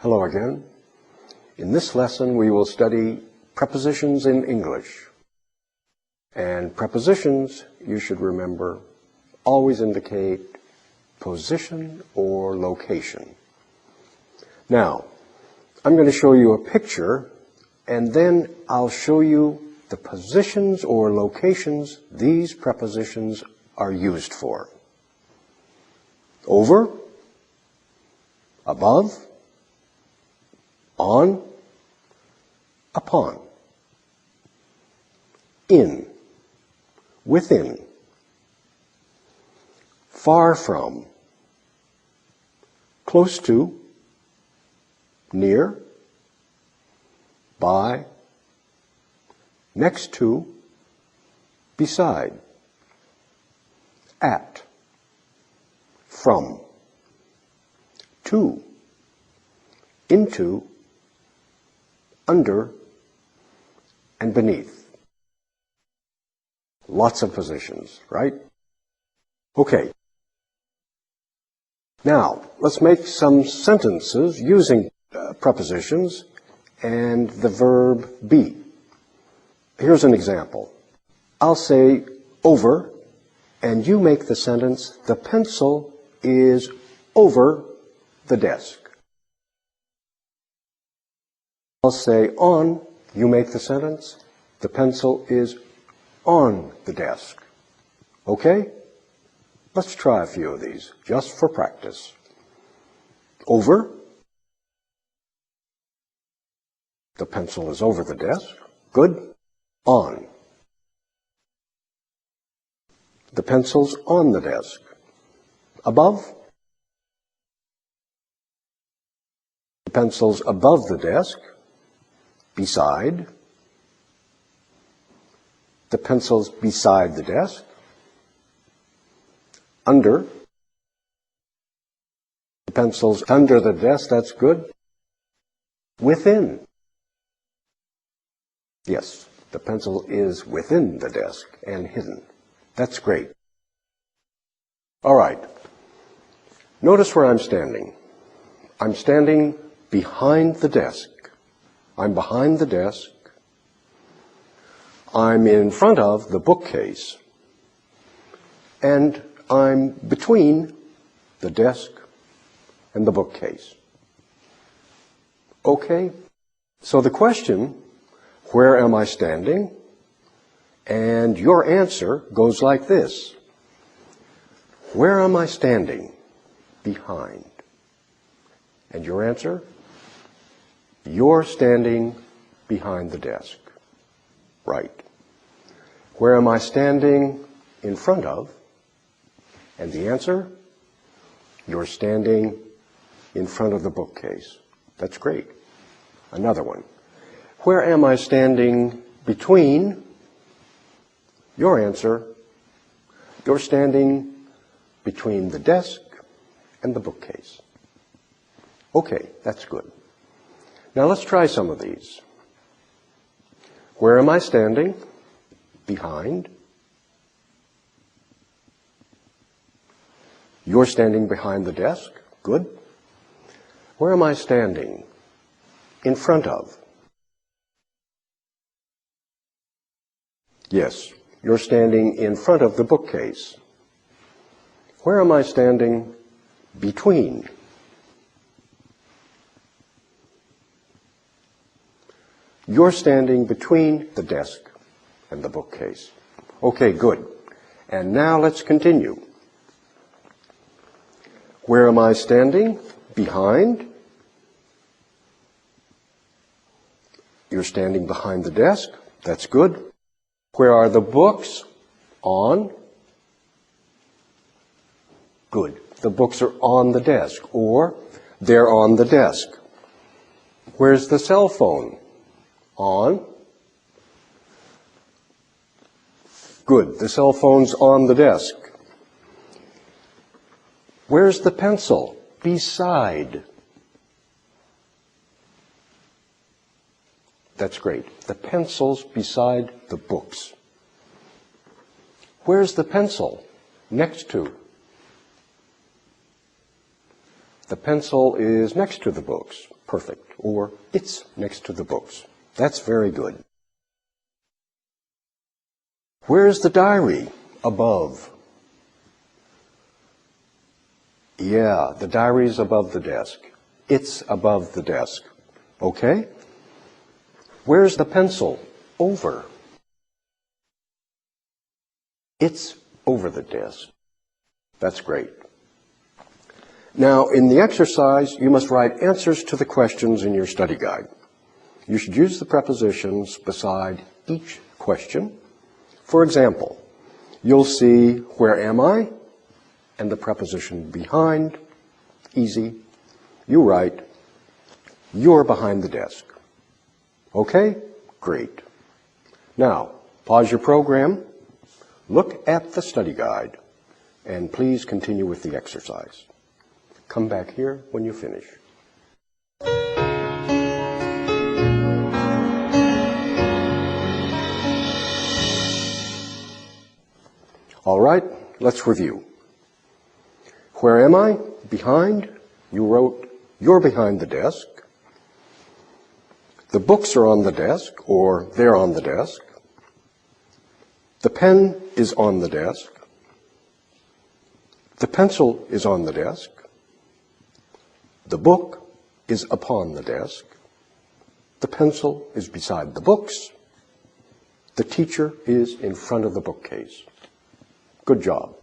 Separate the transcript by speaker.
Speaker 1: Hello again. In this lesson, we will study prepositions in English. And prepositions, you should remember, always indicate position or location. Now, I'm going to show you a picture, and then I'll show you the positions or locations these prepositions are used for. Over, above, on, upon, in, within, far from, close to, near, by, next to, beside, at, from, to, into, under, and beneath. Lots of positions, right? Okay. Now, let's make some sentences using prepositions and the verb be. Here's an example. I'll say over, and you make the sentence, the pencil is over the desk. I'll say on, you make the sentence, the pencil is on the desk. Okay? Let's try a few of these, just for practice. Over, the pencil is over the desk. Good. On, the pencil's on the desk. Above, the pencil's above the desk. Beside, the pencil's beside the desk. Under, the pencil's under the desk, that's good. Within, yes, the pencil is within the desk and hidden. That's great. All right, notice where I'm standing. I'm standing behind the desk. I'm behind the desk. I'm in front of the bookcase. And I'm between the desk and the bookcase. Okay? So the question, where am I standing? And your answer goes like this. Where am I standing? Behind. And your answer? You're standing behind the desk. Right. Where am I standing in front of? And the answer? You're standing in front of the bookcase. That's great. Another one. Where am I standing between? Your answer? You're standing between the desk and the bookcase. Okay, that's good. Now let's try some of these. Where am I standing? Behind. You're standing behind the desk. Good. Where am I standing? In front of. Yes, you're standing in front of the bookcase. Where am I standing? Between. You're standing between the desk and the bookcase. Okay, good. And now let's continue. Where am I standing? Behind. You're standing behind the desk. That's good. Where are the books? On. Good. The books are on the desk, or they're on the desk. Where's the cell phone? On. Good. The cell phone's on the desk. Where's the pencil? Beside. That's great. The pencil's beside the books. Where's the pencil? Next to. The pencil is next to the books. Perfect. Or it's next to the books. That's very good. Where's the diary? Above. Yeah, the diary's above the desk. It's above the desk. Okay? Where's the pencil? Over. It's over the desk. That's great. Now, in the exercise, you must write answers to the questions in your study guide. You should use the prepositions beside each question. For example, you'll see, where am I? And the preposition behind. Easy. You write, you're behind the desk. Okay? Great. Now, pause your program, look at the study guide, and please continue with the exercise. Come back here when you finish. All right, let's review. Where am I? Behind. You wrote, you're behind the desk. The books are on the desk, or they're on the desk. The pen is on the desk. The pencil is on the desk. The book is upon the desk. The pencil is beside the books. The teacher is in front of the bookcase. Good job.